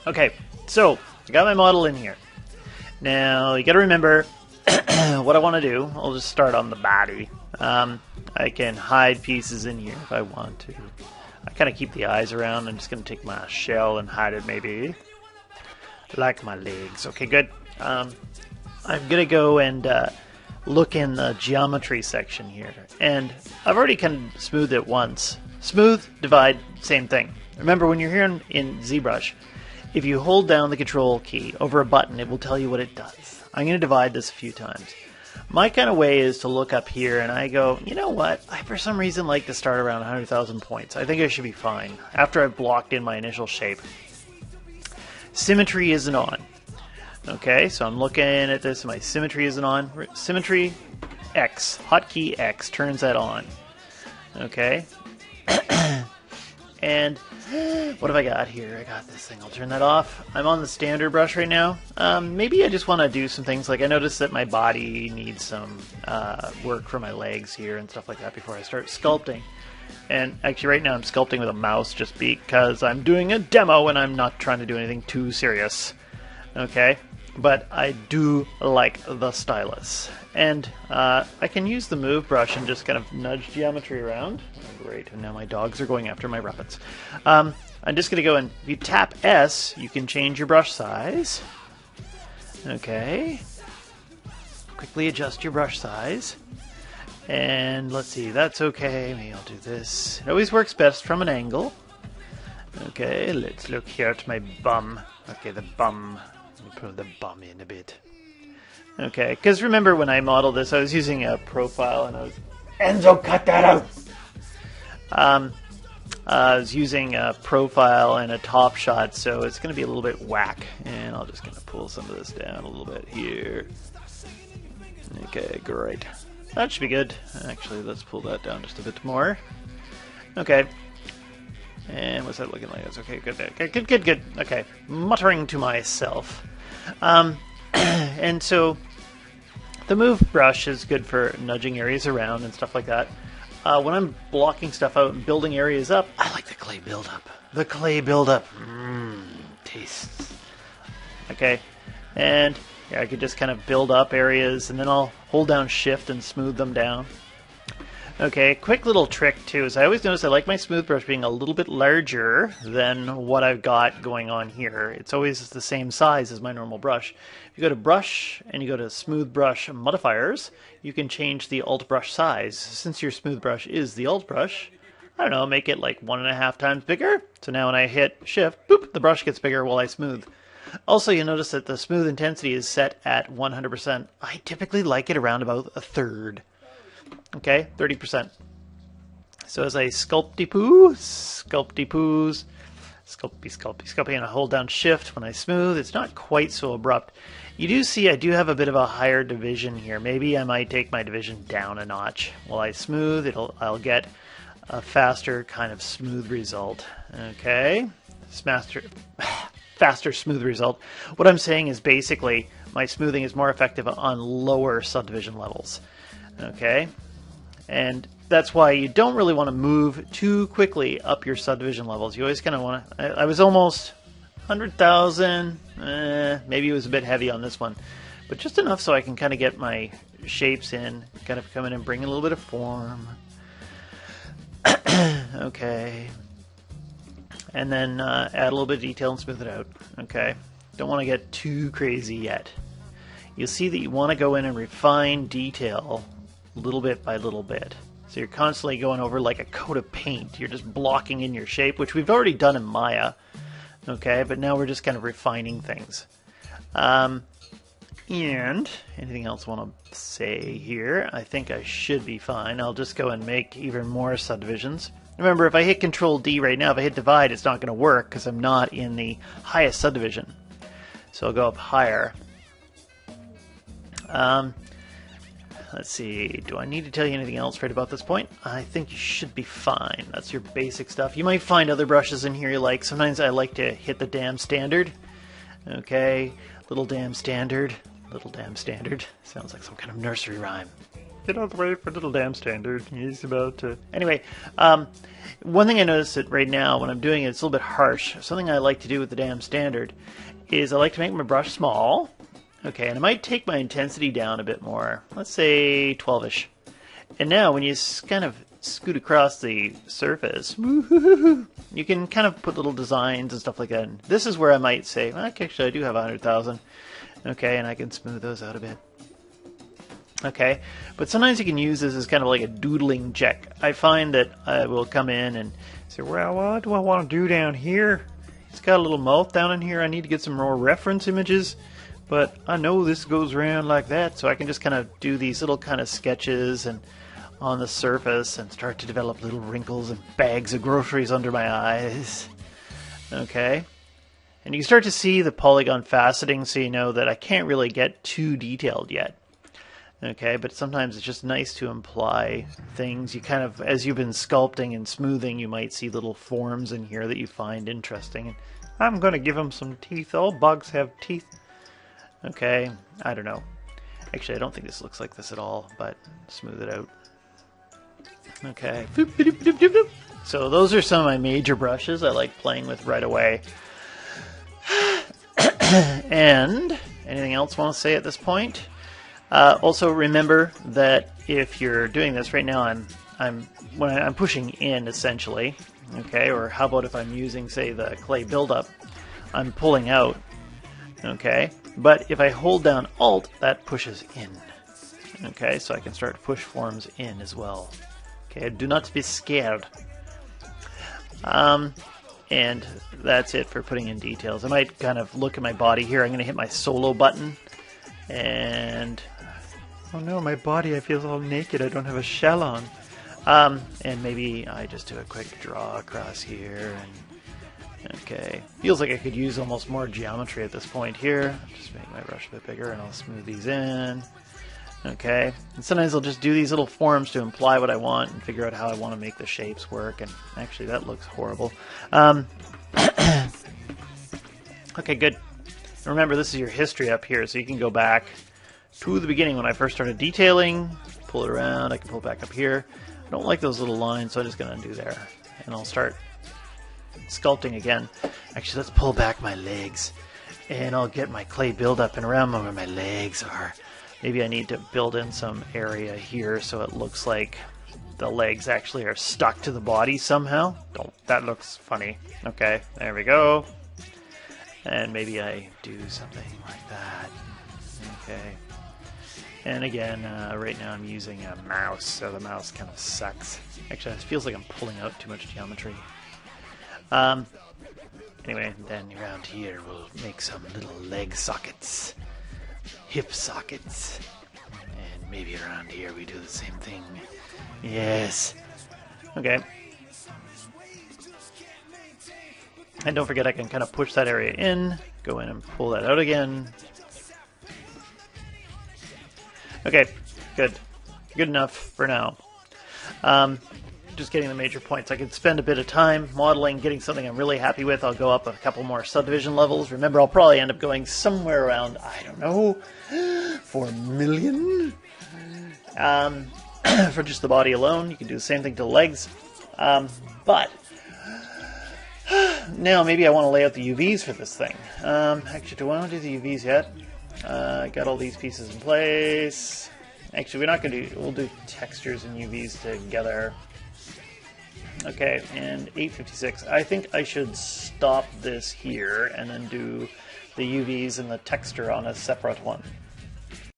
Okay, so I got my model in here. Now you got to remember what I want to do. I'll just start on the body. I can hide pieces in here if I want to. I kind of keep the eyes around. I'm just going to take my shell and hide it maybe. Like my legs. Okay, good. I'm going to go and look in the geometry section here. And I've already kind of smoothed it once. Smooth, divide, same thing. Remember, when you're here in ZBrush, if you hold down the control key over a button, it will tell you what it does. I'm going to divide this a few times. My kind of way is to look up here and I go, you know what? I for some reason like to start around 100,000 points. I think I should be fine after I've blocked in my initial shape. Symmetry isn't on. Okay, so I'm looking at this and my symmetry isn't on. Symmetry X, hotkey X, turns that on. Okay. And what have I got here? I got this thing. I'll turn that off. I'm on the standard brush right now. Maybe I just want to do some things. Like I noticed that my body needs some work for my legs here and stuff like that before I start sculpting. And actually right now I'm sculpting with a mouse just because I'm doing a demo and I'm not trying to do anything too serious. Okay? But I do like the stylus. And I can use the move brush and just kind of nudge geometry around. Great, and now my dogs are going after my rabbits. I'm just going to go and, if you tap S, you can change your brush size. Okay. Quickly adjust your brush size. And let's see, that's okay. Maybe I'll do this. It always works best from an angle. Okay, let's look here at my bum. Okay, the bum. Let me put the bum in a bit. Okay, because remember when I modeled this, I was using a profile and I was... Enzo, cut that out! I was using a profile and a top shot, so it's going to be a little bit whack. And I'll just kind of pull some of this down a little bit here. Okay, great. That should be good. Actually, let's pull that down just a bit more. Okay. And what's that looking like? That's okay, good. Okay, good. Okay, muttering to myself. And so the move brush is good for nudging areas around and stuff like that. When I'm blocking stuff out and building areas up, I like the clay buildup. The clay buildup. Tastes. Okay, and yeah, I could just kind of build up areas and then I'll hold down shift and smooth them down. Okay, quick little trick too is I always notice I like my smooth brush being a little bit larger than what I've got going on here. It's always the same size as my normal brush. If you go to brush and you go to smooth brush modifiers, you can change the alt brush size. Since your smooth brush is the alt brush, I don't know, make it like 1.5 times bigger. So now when I hit shift, boop, the brush gets bigger while I smooth. Also, you'll notice that the smooth intensity is set at 100%. I typically like it around about 1/3. Okay, 30%. So as I sculpty-poos, sculpty, and I hold down shift when I smooth, it's not quite so abrupt. You do see I do have a bit of a higher division here. Maybe I might take my division down a notch. While I smooth, I'll get a faster kind of smooth result. Okay, faster smooth result. What I'm saying is basically my smoothing is more effective on lower subdivision levels. Okay, and that's why you don't really want to move too quickly up your subdivision levels. You always kind of want to... I was almost 100,000, maybe it was a bit heavy on this one, but just enough so I can kind of get my shapes in, kind of come in and bring a little bit of form. Okay, and then add a little bit of detail and smooth it out. Okay, don't want to get too crazy yet. You'll see that you want to go in and refine detail little bit by little bit. So you're constantly going over like a coat of paint. You're just blocking in your shape, which we've already done in Maya. Okay, but now we're just kind of refining things. And anything else I want to say here? I think I should be fine. I'll just go and make even more subdivisions. Remember, if I hit Control D right now, if I hit divide, it's not going to work because I'm not in the highest subdivision. So I'll go up higher. Let's see, do I need to tell you anything else right about this point? I think you should be fine. That's your basic stuff. You might find other brushes in here you like. Sometimes I like to hit the damn standard. Okay, little damn standard. Little damn standard. Sounds like some kind of nursery rhyme. Get out of the way for little damn standard. He's about to... Anyway, one thing I noticed that right now when I'm doing it, it's a little bit harsh. Something I like to do with the damn standard is I like to make my brush small. Okay, and I might take my intensity down a bit more. Let's say 12-ish. And now when you kind of scoot across the surface, you can kind of put little designs and stuff like that. And this is where I might say, well, actually I do have 100,000. Okay, and I can smooth those out a bit. Okay, but sometimes you can use this as kind of like a doodling check. I find that I will come in and say, well, what do I want to do down here? It's got a little mouth down in here. I need to get some more reference images. But I know this goes around like that, so I can just kind of do these little kind of sketches and on the surface and start to develop little wrinkles and bags of groceries under my eyes. Okay. And you can start to see the polygon faceting, so you know that I can't really get too detailed yet. Okay, but sometimes it's just nice to imply things. You kind of, as you've been sculpting and smoothing, you might see little forms in here that you find interesting. And I'm going to give them some teeth. All bugs have teeth. Okay, I don't know. Actually, I don't think this looks like this at all, but smooth it out. Okay. So those are some of my major brushes I like playing with right away. And anything else I want to say at this point? Also remember that if you're doing this right now, when I'm pushing in essentially, okay, or how about if I'm using, say, the clay buildup, I'm pulling out, okay, but if I hold down Alt, that pushes in, okay, so I can start to push forms in as well, okay, do not be scared. And that's it for putting in details. I might kind of look at my body here. I'm going to hit my solo button, and oh no, my body, I feel all naked. I don't have a shell on. And maybe I just do a quick draw across here. And okay, feels like I could use almost more geometry at this point here. Just make my brush a bit bigger, and I'll smooth these in. Okay, and sometimes I'll just do these little forms to imply what I want and figure out how I want to make the shapes work. And actually, that looks horrible. Okay, good. Remember, this is your history up here, so you can go back to the beginning when I first started detailing, pull it around, I can pull it back up here. I don't like those little lines, so I'm just going to undo there. And I'll start sculpting again. Actually, let's pull back my legs, and I'll get my clay buildup and around where my legs are. Maybe I need to build in some area here so it looks like the legs actually are stuck to the body somehow. That looks funny. Okay, there we go. And maybe I do something like that. Okay. And again, right now I'm using a mouse, so the mouse kind of sucks. Actually, it feels like I'm pulling out too much geometry. Anyway, then around here we'll make some little leg sockets, hip sockets, and maybe around here we do the same thing. Yes. Okay. And don't forget, I can kind of push that area in, go in and pull that out again. Okay, good. Good enough for now. Just getting the major points. I could spend a bit of time modeling, getting something I'm really happy with. I'll go up a couple more subdivision levels. Remember, I'll probably end up going somewhere around, I don't know, 4 million? For just the body alone. You can do the same thing to the legs. But now maybe I want to lay out the UVs for this thing. Actually, do I want to do the UVs yet? I got all these pieces in place. Actually, we're not going to do, we'll do textures and UVs together. Okay, and 856. I think I should stop this here and then do the UVs and the texture on a separate one.